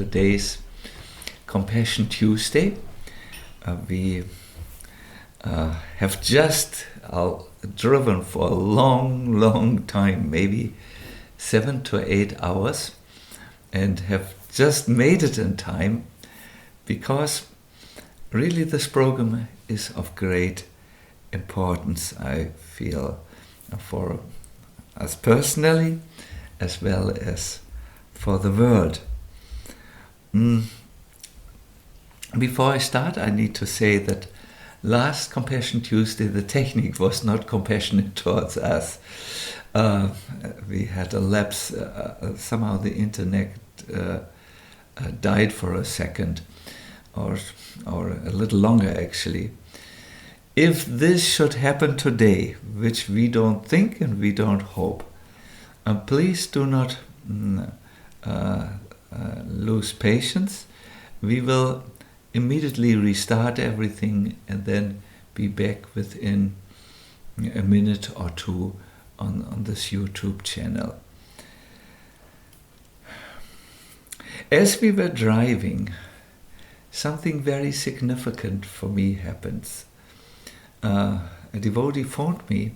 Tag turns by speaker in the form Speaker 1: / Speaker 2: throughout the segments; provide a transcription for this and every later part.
Speaker 1: today's Compassion Tuesday. We have just driven for a long time, maybe 7 to 8 hours, and have just made it in time, because really this program is of great importance, I feel, for us personally as well as for the world. Before I start, I need to say that last Compassion Tuesday, the technique was not compassionate towards us. We had a lapse. Somehow the internet died for a second, or a little longer actually. If this should happen today, which we don't think and we don't hope, please do not lose patience. We will immediately restart everything and then be back within a minute or two on this YouTube channel. As we were driving, something very significant for me happens. A devotee phoned me,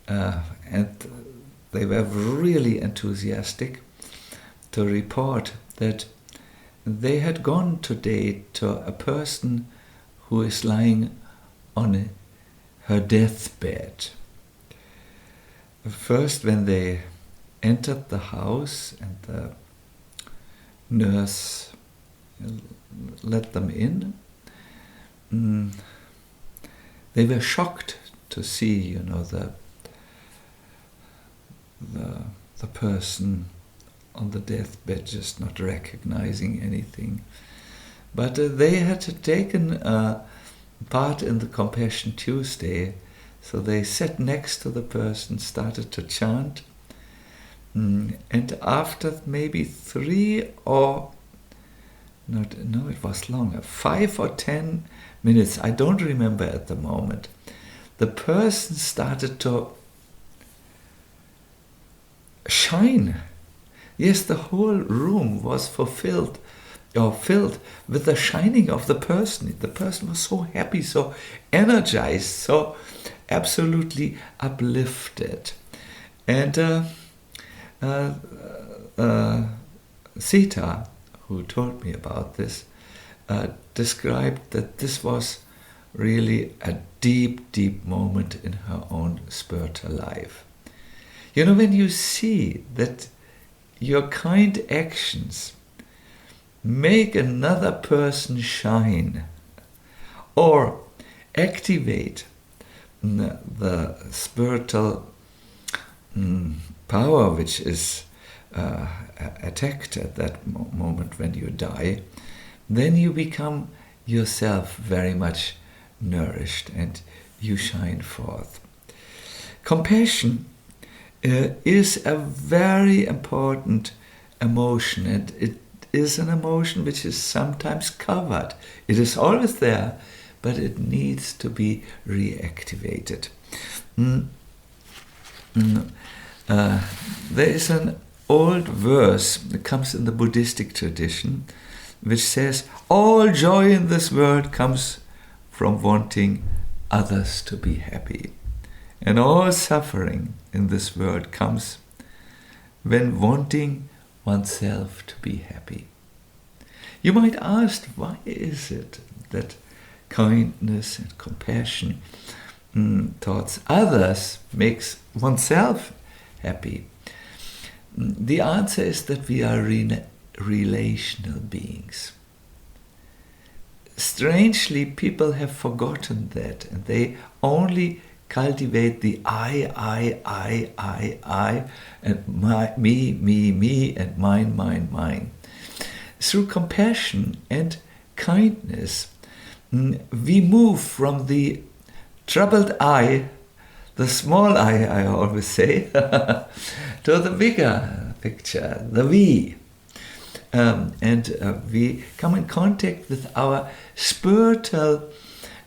Speaker 1: and they were really enthusiastic to report that they had gone today to a person who is lying on her deathbed. First, when they entered the house and the nurse let them in, they were shocked to see, the person on the deathbed, just not recognizing anything. But they had taken part in the Compassion Tuesday, so they sat next to the person, started to chant, and after maybe 5 or 10 minutes, I don't remember at the moment, the person started to shine. Yes, the whole room was filled with the shining of the person. The person was so happy, so energized, so absolutely uplifted. And Sita, who told me about this, described that this was really a deep moment in her own spiritual life. When you see that your kind actions make another person shine or activate the spiritual power which is attacked at that moment when you die, then you become yourself very much nourished and you shine forth. Compassion is a very important emotion, and it is an emotion which is sometimes covered. It is always there, but it needs to be reactivated. There is an old verse that comes in the Buddhistic tradition which says, all joy in this world comes from wanting others to be happy. And all suffering in this world comes when wanting oneself to be happy. You might ask, why is it that kindness and compassion towards others makes oneself happy? The answer is that we are relational beings. Strangely, people have forgotten that, and they only cultivate the I, and me, and mine. Through compassion and kindness, we move from the troubled I, the small I always say, to the bigger picture, the we. And we come in contact with our spiritual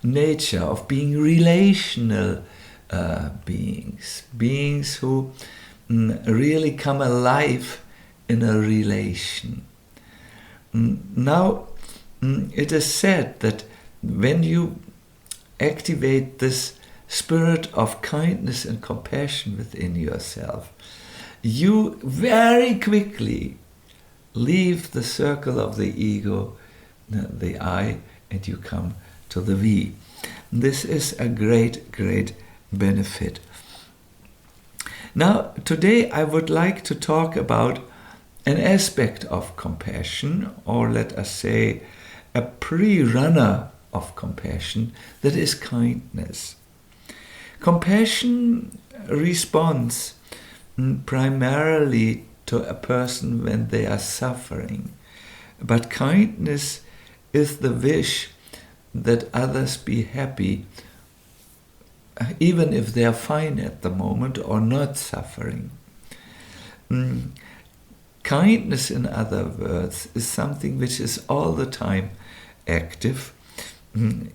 Speaker 1: nature of being relational beings who really come alive in a relation. Now, it is said that when you activate this spirit of kindness and compassion within yourself, you very quickly leave the circle of the ego, the I, and you come to the we. This is a great, great benefit. Now, today I would like to talk about an aspect of compassion, or let us say a pre-runner of compassion, that is kindness. Compassion responds primarily to a person when they are suffering, but kindness is the wish that others be happy, even if they are fine at the moment or not suffering. Kindness, in other words, is something which is all the time active, and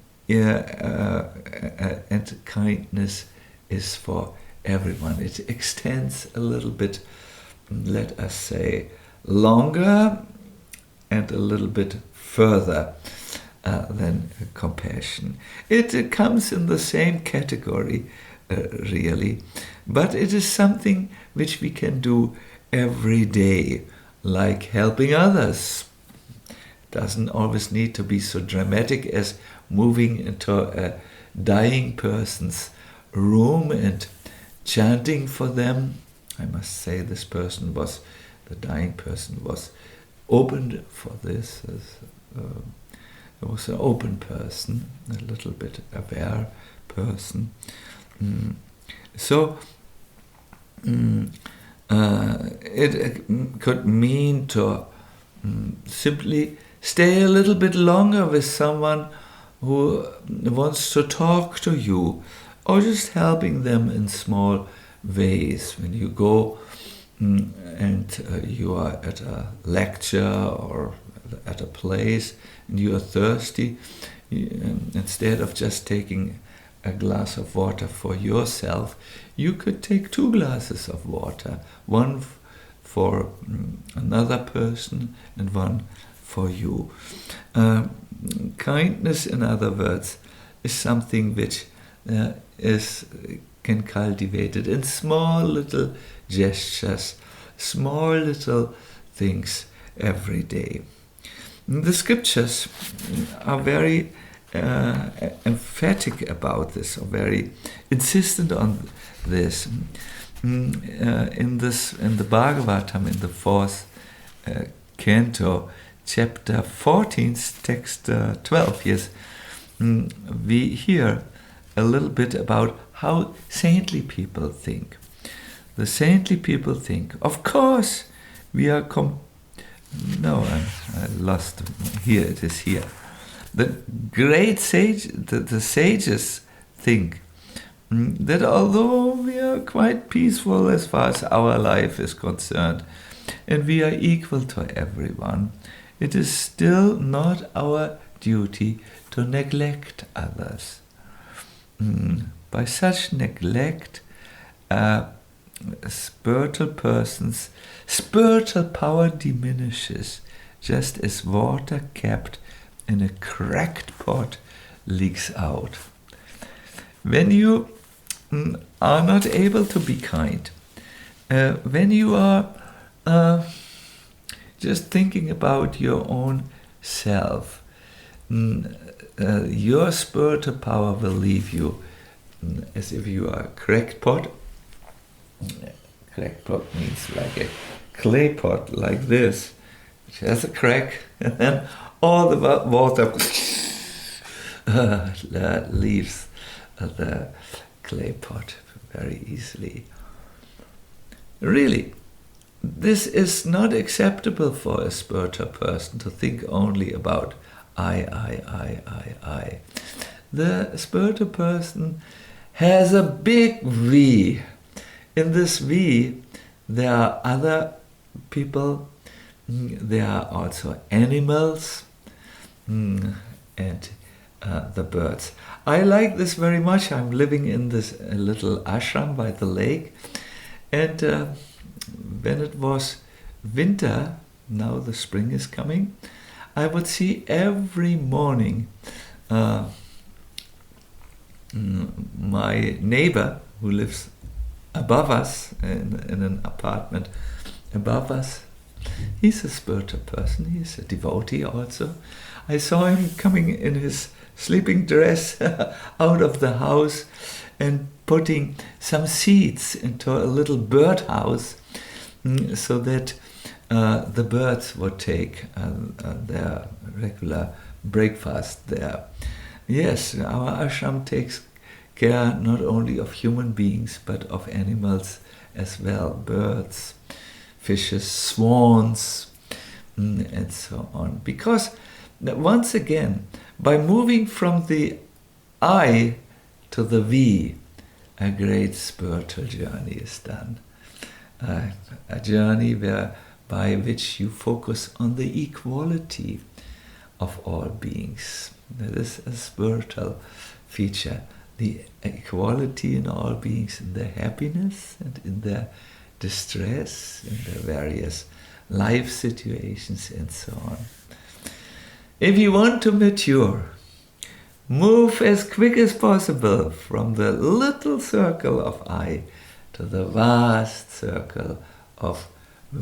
Speaker 1: kindness is for everyone. It extends a little bit, let us say, longer and a little bit further than compassion. It comes in the same category, really, but it is something which we can do every day, like helping others. It doesn't always need to be so dramatic as moving into a dying person's room and chanting for them. I must say the dying person was open for this. It was an open person, a little bit aware person. It could mean to simply stay a little bit longer with someone who wants to talk to you, or just helping them in small ways. When you go and you are at a lecture or at a place and you are thirsty, instead of just taking a glass of water for yourself, you could take 2 glasses of water, one for another person and one for you. Kindness, in other words, is something which can cultivate it in small little gestures, small little things every day. The scriptures are very emphatic about this, or very insistent on this. In the Bhagavatam, in the 4th canto, chapter 14, text 12, yes, we hear a little bit about how saintly people think. The saintly people think, of course, we are I lost. Here it is. Here, the great the sages think that although we are quite peaceful as far as our life is concerned, and we are equal to everyone, it is still not our duty to neglect others. By such neglect, spiritual person's spiritual power diminishes, just as water kept in a cracked pot leaks out. When you are not able to be kind, when you are just thinking about your own self, your spiritual power will leave you as if you are a cracked pot. Cracked pot means like a clay pot like this, which has a crack, and then all the water leaves the clay pot very easily. Really, this is not acceptable for a spiritual person to think only about I. The spiritual person has a big we. In this we, there are other people, there are also animals, and the birds. I like this very much. I'm living in this little ashram by the lake, and when it was winter, now the spring is coming, I would see every morning my neighbor who lives above us in an apartment above us. He's a spiritual person. He's a devotee also. I saw him coming in his sleeping dress out of the house and putting some seeds into a little birdhouse so that the birds would take their regular breakfast there. Yes, our ashram takes care not only of human beings but of animals as well, birds, fishes, swans, and so on. Because once again, by moving from the I to the we, a great spiritual journey is done. A journey by which you focus on the equality of all beings. That is a spiritual feature. The equality in all beings, in their happiness and in their distress, in their various life situations and so on. If you want to mature, move as quick as possible from the little circle of I to the vast circle of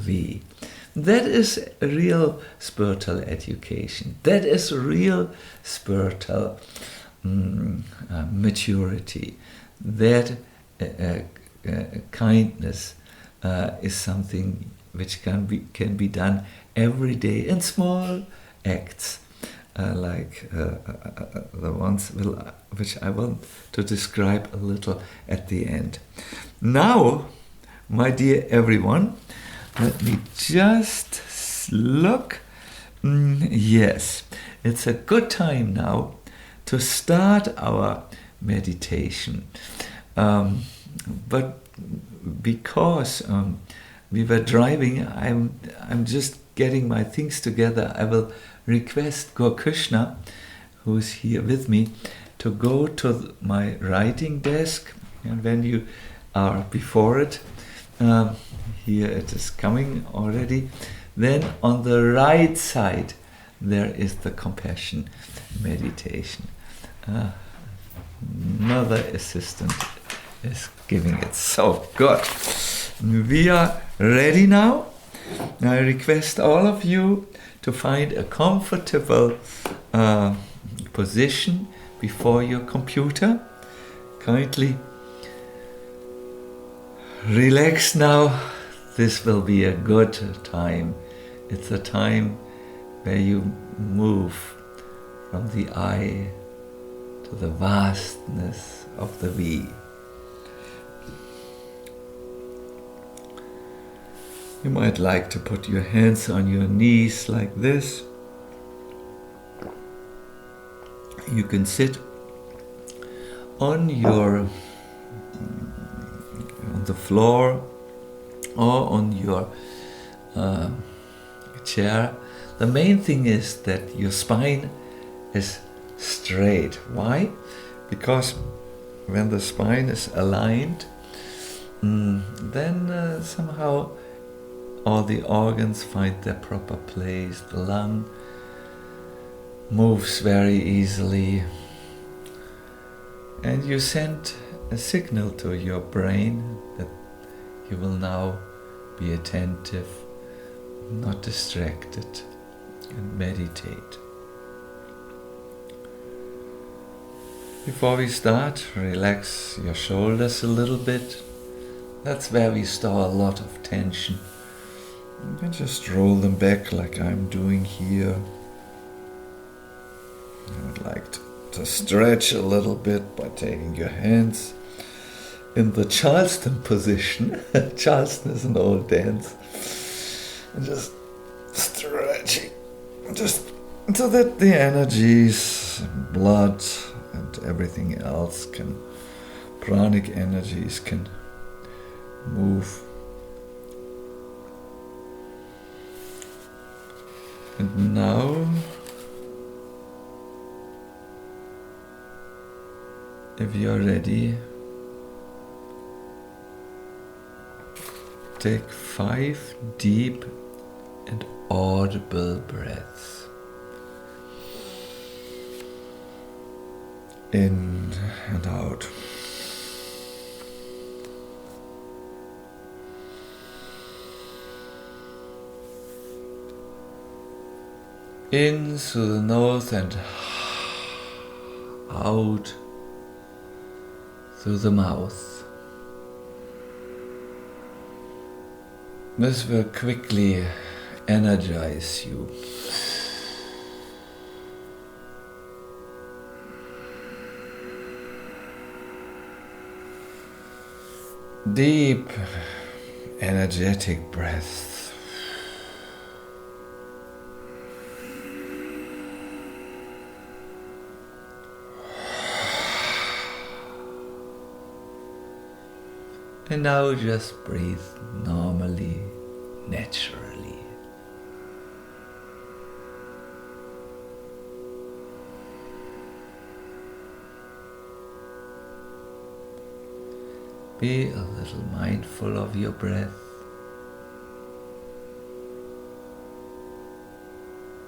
Speaker 1: we. That is real spiritual education. That is real spiritual maturity. That kindness is something which can be done every day in small acts, like the ones which I want to describe a little at the end. Now, my dear everyone, let me just look. Yes, it's a good time now to start our meditation. But because we were driving, I'm just getting my things together. I will request Gaur-Krishna, who's here with me, to go to my writing desk, and when you are before it, here it is coming already, then on the right side there is the compassion meditation. Another assistant is giving it. So good. We are ready now. I request all of you to find a comfortable position before your computer. Kindly relax now. This will be a good time. It's a time where you move from the I to the vastness of the we. You might like to put your hands on your knees like this. You can sit on the floor or on your chair. The main thing is that your spine is straight. Why? Because when the spine is aligned, then somehow all the organs find their proper place. The lung moves very easily, and you send a signal to your brain that you will now be attentive, not distracted, and meditate. Before we start, relax your shoulders a little bit. That's where we store a lot of tension. You can just roll them back like I'm doing here. I would like to stretch a little bit by taking your hands in the Charleston position. Charleston is an old dance. And just stretching, just so that the energies, blood and everything else pranic energies can move. And now, if you're ready, take 5 deep and audible breaths. In and out. In through the nose and out through the mouth. This will quickly energize you. Deep, energetic breath. And now just breathe normally, naturally. Be a little mindful of your breath.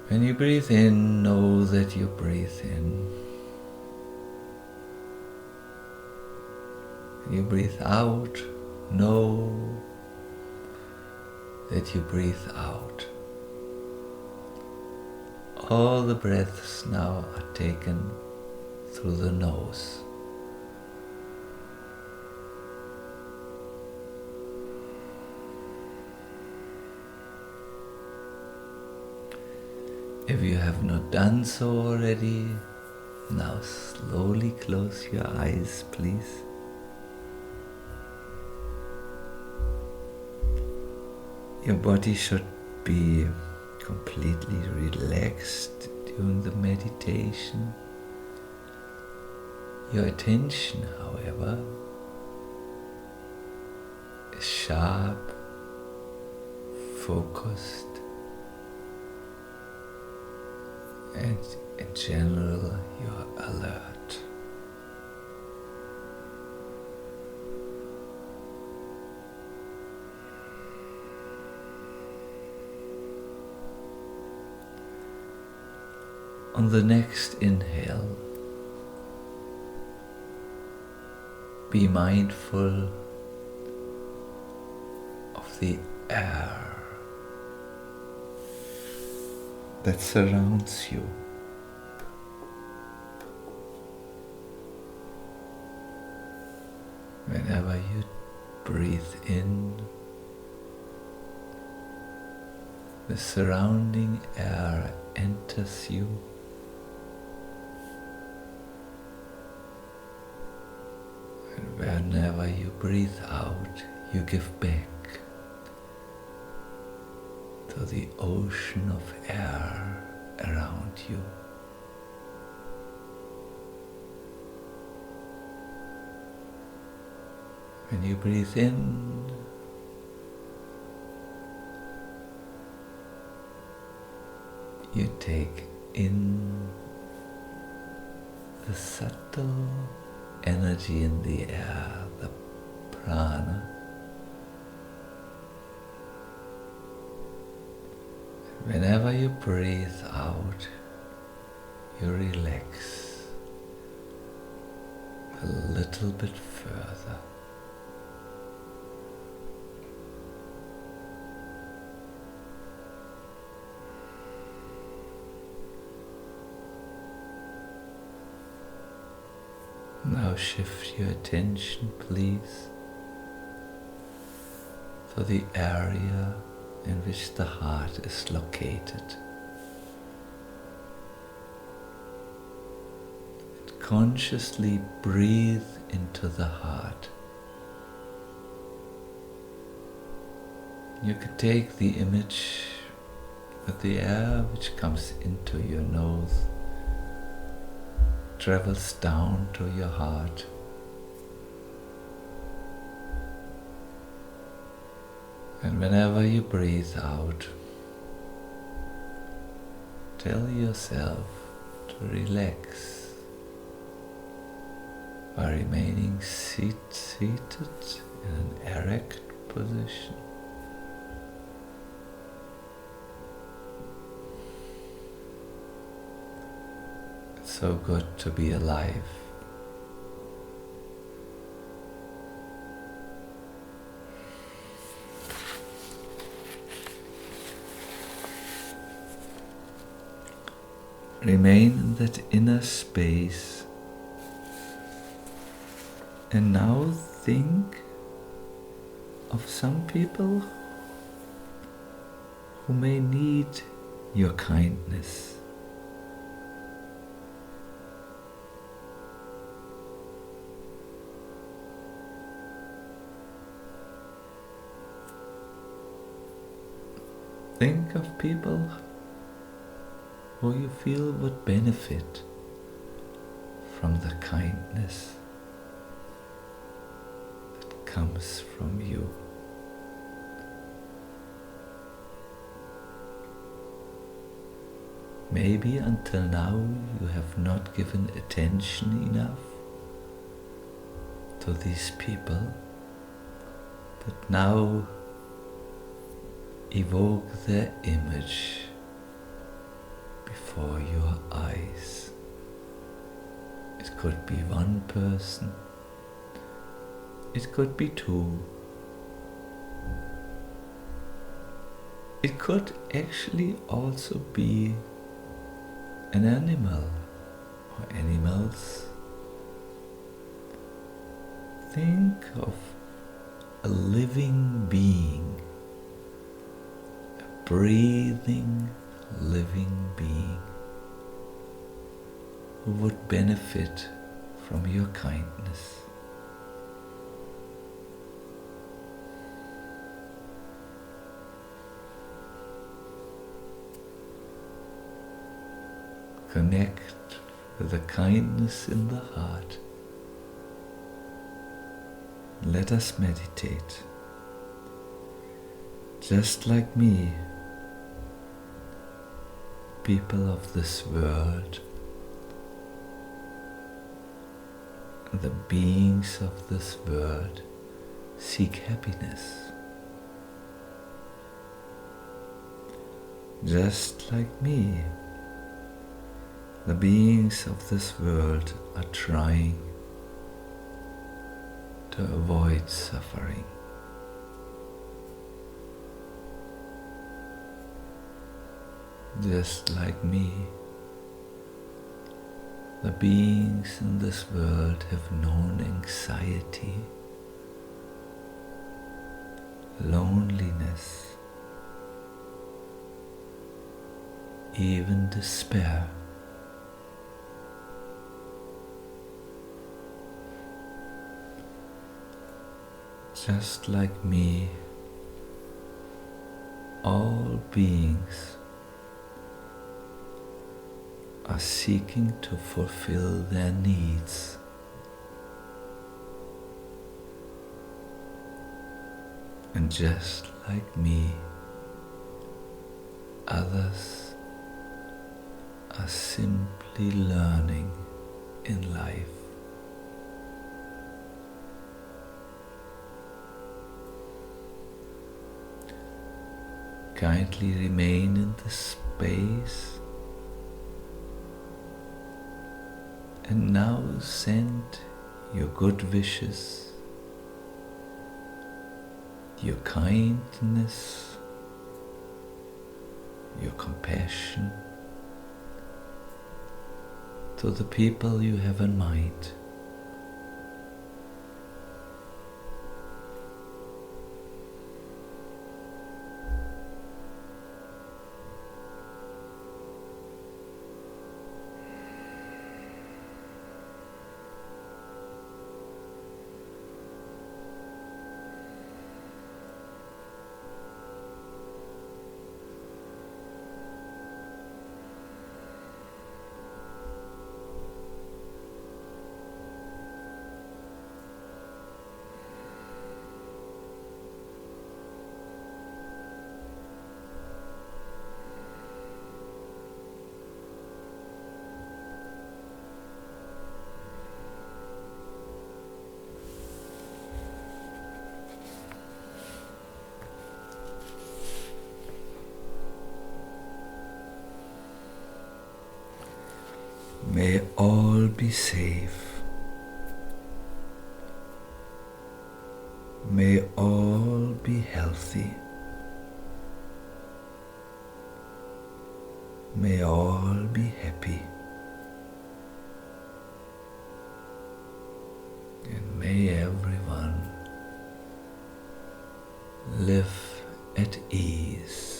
Speaker 1: When you breathe in, know that you breathe in. When you breathe out, know that you breathe out. All the breaths now are taken through the nose. If you have not done so already, now slowly close your eyes, please. Your body should be completely relaxed during the meditation. Your attention, however, is sharp, focused, and in general, you're alert. On the next inhale, be mindful of the air that surrounds you. Whenever you breathe in, the surrounding air enters you. And whenever you breathe out, you give back to the ocean of air around you. When you breathe in, you take in the subtle energy in the air, the prana. Whenever you breathe out, you relax a little bit further. Now shift your attention, please, to the area in which the heart is located. And consciously breathe into the heart. You could take the image that the air which comes into your nose travels down to your heart. And whenever you breathe out, tell yourself to relax by remaining seated in an erect position. It's so good to be alive. remain in that inner space. And now think of some people who may need your kindness. Think of people who you feel would benefit from the kindness that comes from you. Maybe until now you have not given attention enough to these people, but now evoke their image before your eyes. It could be one person, it could be two, it could actually also be an animal or animals. Think of a living being, a breathing, living being who would benefit from your kindness. Connect with the kindness in the heart. Let us meditate. Just like me, people of this world, the beings of this world seek happiness. Just like me, the beings of this world are trying to avoid suffering. Just like me, the beings in this world have known anxiety, loneliness, even despair. Just like me, all beings are seeking to fulfill their needs. And just like me, others are simply learning in life. Kindly remain in the space and now send your good wishes, your kindness, your compassion to the people you have in mind. May all be safe. May all be healthy. may all be happy. And may everyone live at ease.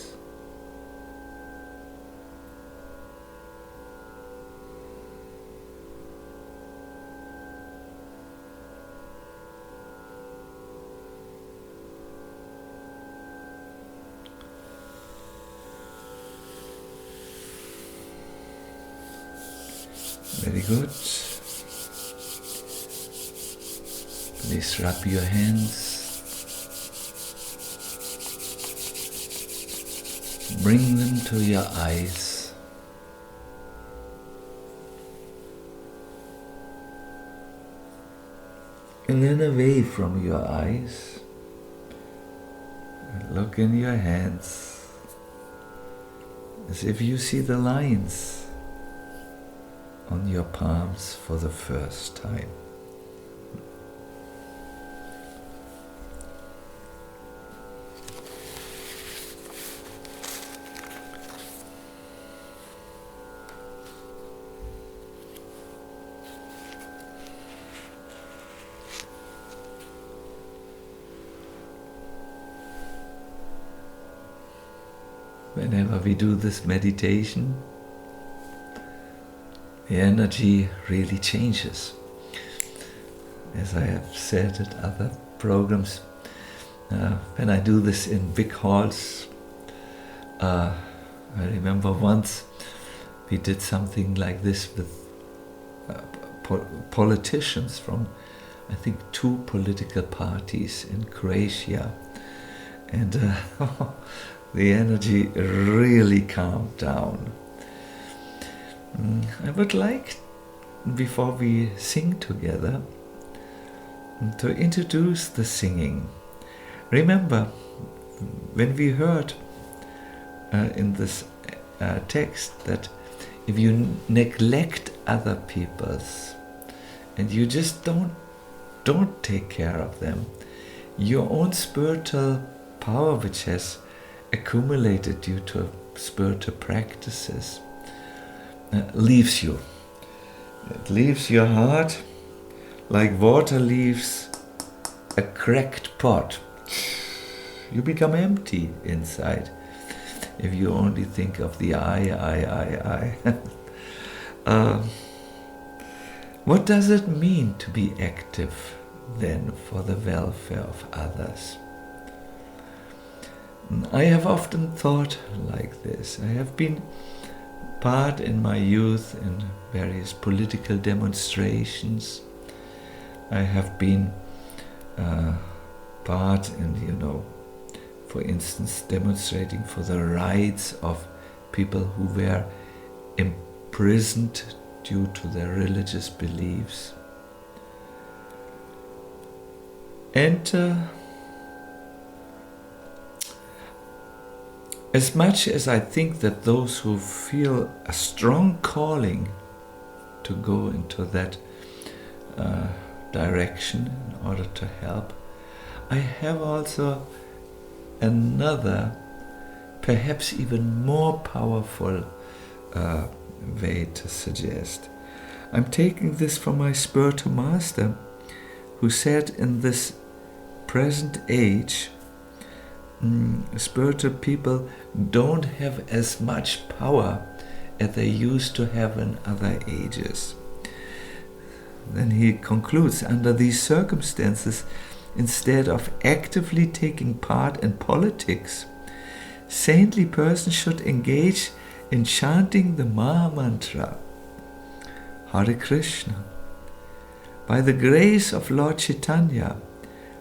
Speaker 1: Very good. Please rub your hands. Bring them to your eyes. And then away from your eyes. Look in your hands as if you see the lines on your palms for the first time. Whenever we do this meditation, the energy really changes. As I have said at other programs, when I do this in big halls, I remember once we did something like this with politicians from, I think, 2 political parties in Croatia. And the energy really calmed down. I would like, before we sing together, to introduce the singing. Remember, when we heard in this text that if you neglect other people's and you just don't take care of them, your own spiritual power, which has accumulated due to spiritual practices, leaves you. It leaves your heart like water leaves a cracked pot. You become empty inside if you only think of the I. What does it mean to be active then for the welfare of others? I have often thought like this. I have been part in my youth in various political demonstrations. I have been part in, for instance, demonstrating for the rights of people who were imprisoned due to their religious beliefs. And as much as I think that those who feel a strong calling to go into that direction in order to help, I have also another, perhaps even more powerful way to suggest. I'm taking this from my spiritual master, who said in this present age, spiritual people don't have as much power as they used to have in other ages. Then he concludes, under these circumstances, instead of actively taking part in politics, saintly persons should engage in chanting the Maha Mantra, Hare Krishna. By the grace of Lord Chaitanya,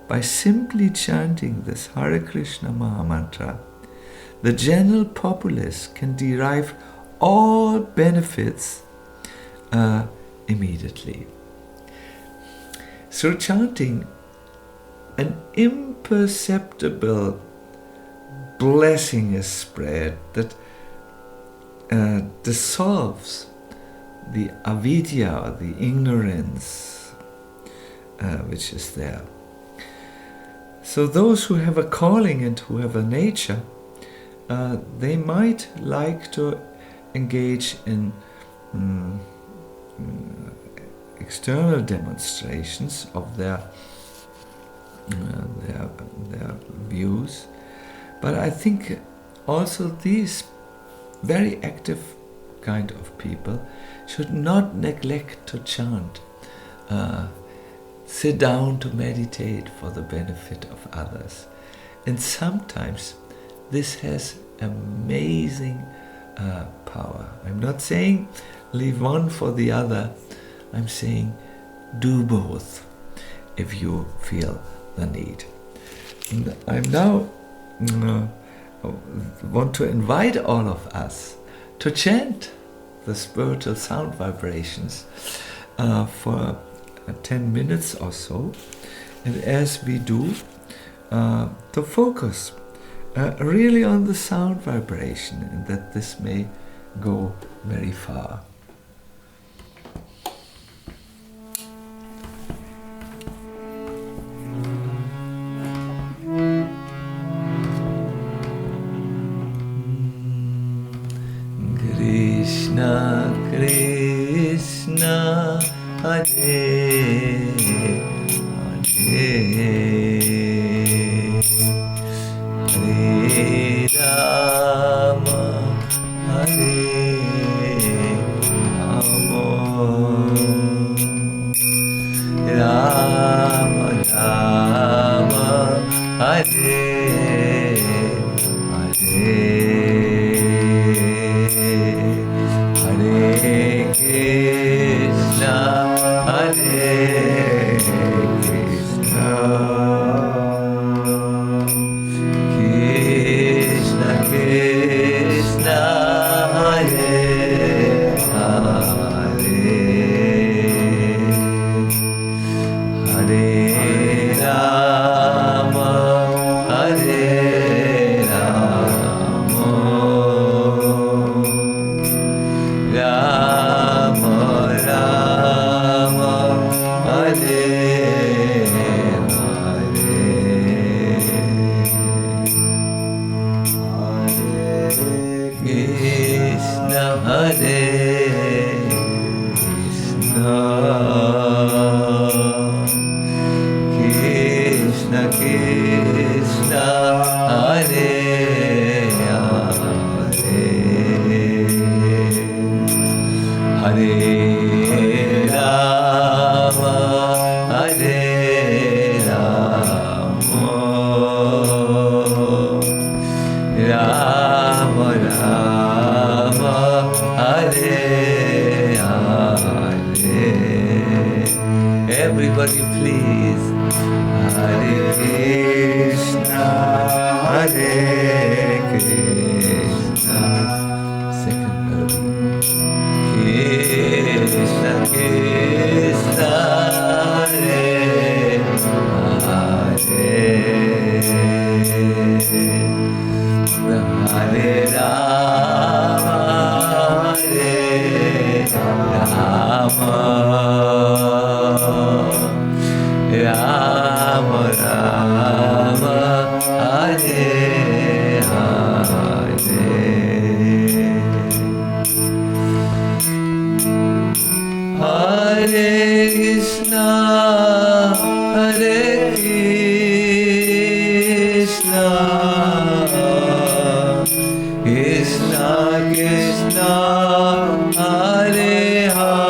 Speaker 1: by simply chanting this Hare Krishna Maha Mantra, the general populace can derive all benefits immediately. Through chanting, an imperceptible blessing is spread that dissolves the avidya, or the ignorance which is there. So those who have a calling and who have a nature, they might like to engage in external demonstrations of their views, but I think also these very active kind of people should not neglect to chant, sit down to meditate for the benefit of others. And sometimes this has amazing power. I'm not saying leave one for the other. I'm saying do both if you feel the need. And I'm now want to invite all of us to chant the spiritual sound vibrations for 10 minutes or so, and as we do, to focus really on the sound vibration, and that this may go very far. Krishna Krishna Hare Hare Hare Rama Hare Rama Rama Rama Hare Hare Everybody please. Hare Krishna, Hare Krishna. Second melody. Krishna Krishna, Hare Hare. Hare Rama, Hare Rama. Rama Rama Hare Hare Hare Krishna Hare Krishna Krishna Krishna Hare Hare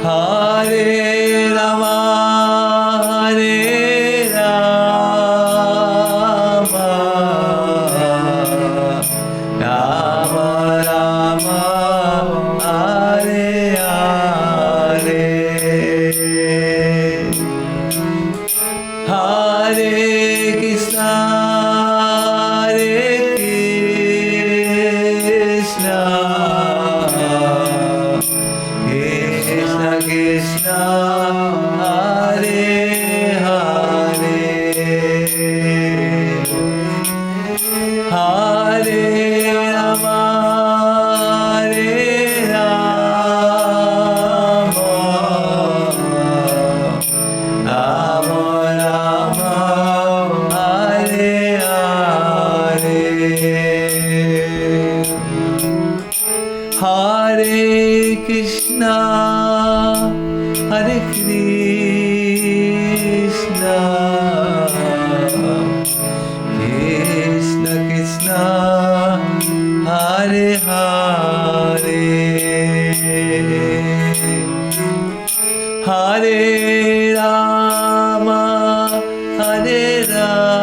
Speaker 1: Hare Rama, Hare Rama, Rama Rama, Hare Hare, Hare Krishna, Hare Hare Krishna, Hare Krishna, Krishna Krishna, Hare Hare, Hare Rama, Hare Rama,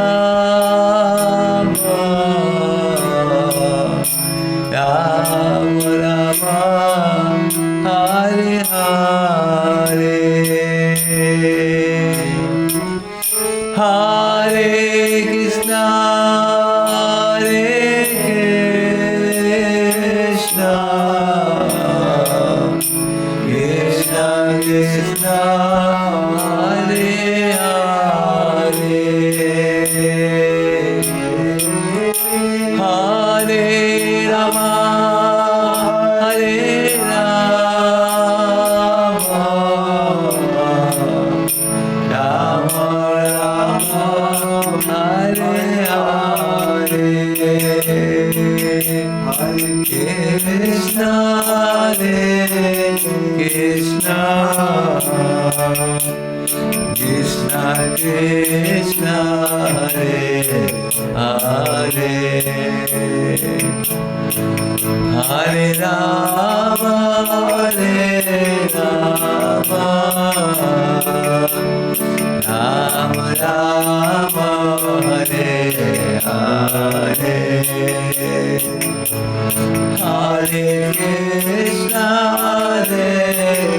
Speaker 1: Rama Rama, Hare Hare, Hare Krishna, Hare Krishna, Krishna Krishna, Hare Hare, Hare Rama, Hare Rama, Rama Rama, Hare Hare, Hare Krishna, Hare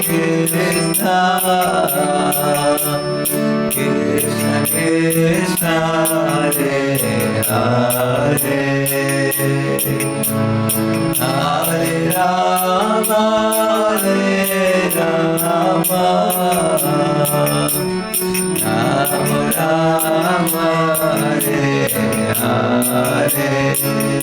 Speaker 1: Krishna, Krishna Krishna, Hare Hare, Hare Rama, Hare Rama, Rama Rama, Hare Hare, Hare Krishna, Hare Krishna, Krishna Krishna, Hare Hare, Hare Rama, Hare Rama, Rama Rama, Hare Hare.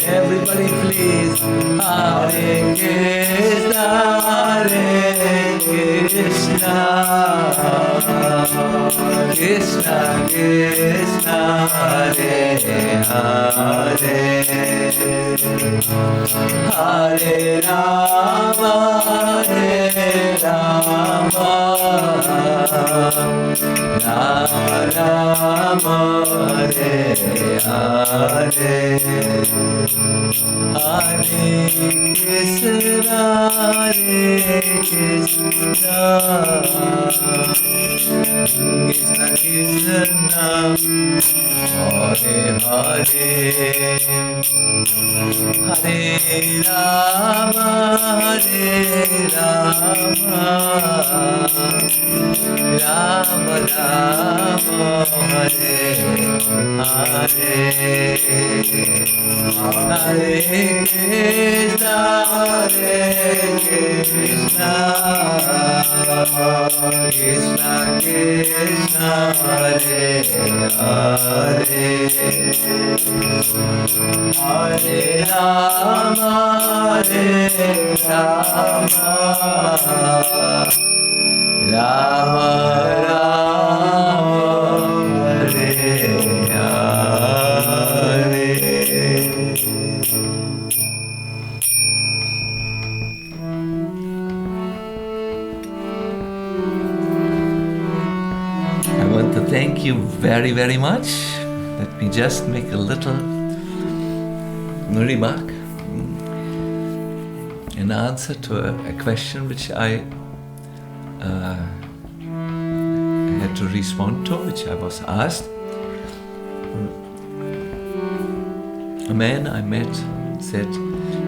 Speaker 1: Everybody please. Hare Krishna, Hare Krishna, Krishna Krishna, Hare Hare, Hare Rama, Hare Rama, Rama Rama, Hare Hare, Hare Krishna, Hare Krishna, Krishna Krishna, Hare Hare, Hare Rama, Hare Rama, Rama Rama, Hare Hare, Hare Krishna, Hare Krishna, Krishna Krishna, Hare Hare, Hare Rama, Hare Rama, Rama Rama, Hare Hare. I want to thank you very, very much. Let me just make a little remark in answer to a question which I had to respond to, which I was asked. A man I met said,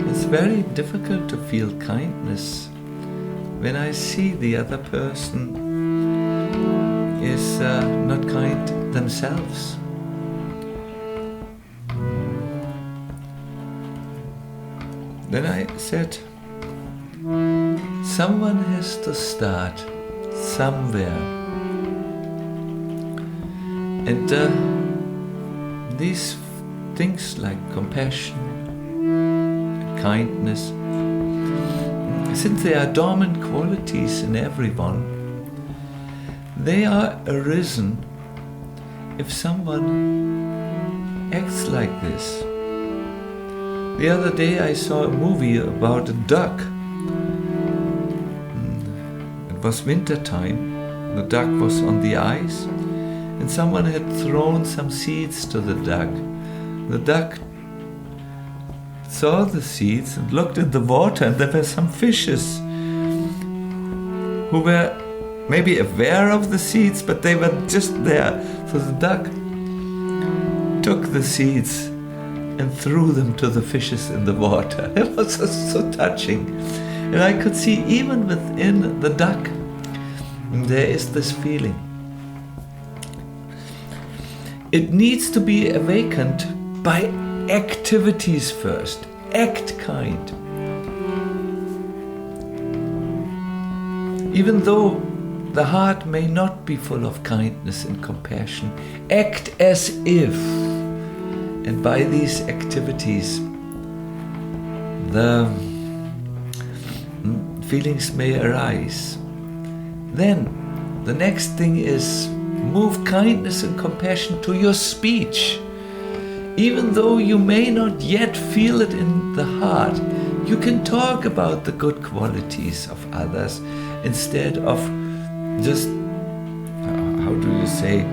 Speaker 1: "It's very difficult to feel kindness when I see the other person is not kind themselves." Then I said, someone has to start somewhere. And these things like compassion, kindness, since they are dormant qualities in everyone, they are arisen if someone acts like this. The other day I saw a movie about a duck. It was winter time. The duck was on the ice, and someone had thrown some seeds to the duck. The duck saw the seeds and looked in the water, and there were some fishes who were maybe aware of the seeds, but they were just there. So the duck took the seeds and threw them to the fishes in the water. It was so touching. And I could see even within the duck, there is this feeling. It needs to be awakened by activities first. Act kind. Even though the heart may not be full of kindness and compassion, act as if. And by these activities, the feelings may arise. Then, the next thing is move kindness and compassion to your speech. Even though you may not yet feel it in the heart, you can talk about the good qualities of others instead of just, how do you say,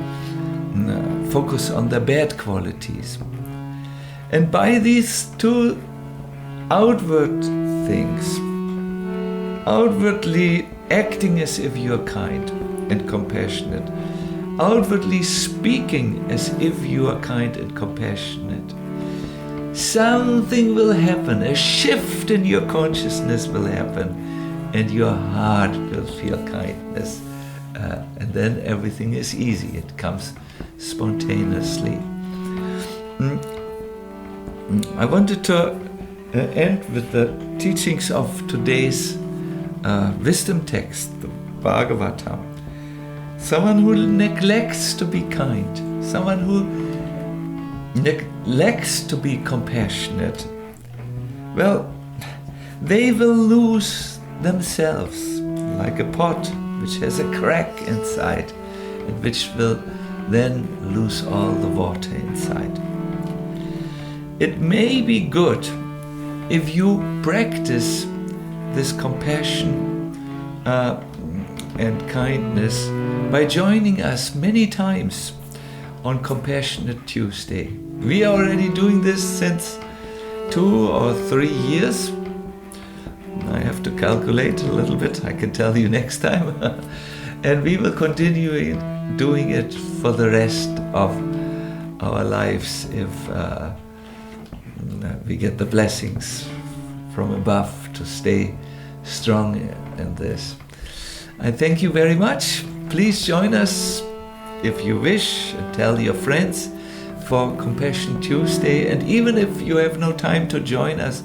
Speaker 1: focus on the bad qualities. And by these two outward things, outwardly acting as if you're kind and compassionate, outwardly speaking as if you are kind and compassionate, something will happen, a shift in your consciousness will happen, and your heart will feel kindness. And then everything is easy, it comes spontaneously. I wanted to end with the teachings of today's wisdom text, the Bhagavatam. Someone who neglects to be kind, someone who neglects to be compassionate, well, they will lose themselves like a pot which has a crack inside and which will then lose all the water inside. It may be good if you practice this compassion and kindness by joining us many times on Compassionate Tuesday. We are already doing this since 2 or 3 years. I have to calculate a little bit, I can tell you next time. And we will continue doing it for the rest of our lives if we get the blessings from above to stay strong in this. I thank you very much. Please join us if you wish and tell your friends for Compassion Tuesday. And even if you have no time to join us,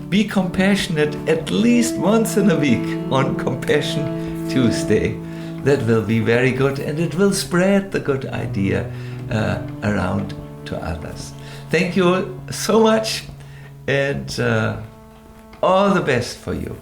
Speaker 1: be compassionate at least once in a week on Compassion Tuesday. That will be very good, and it will spread the good idea around to others. Thank you so much, and all the best for you.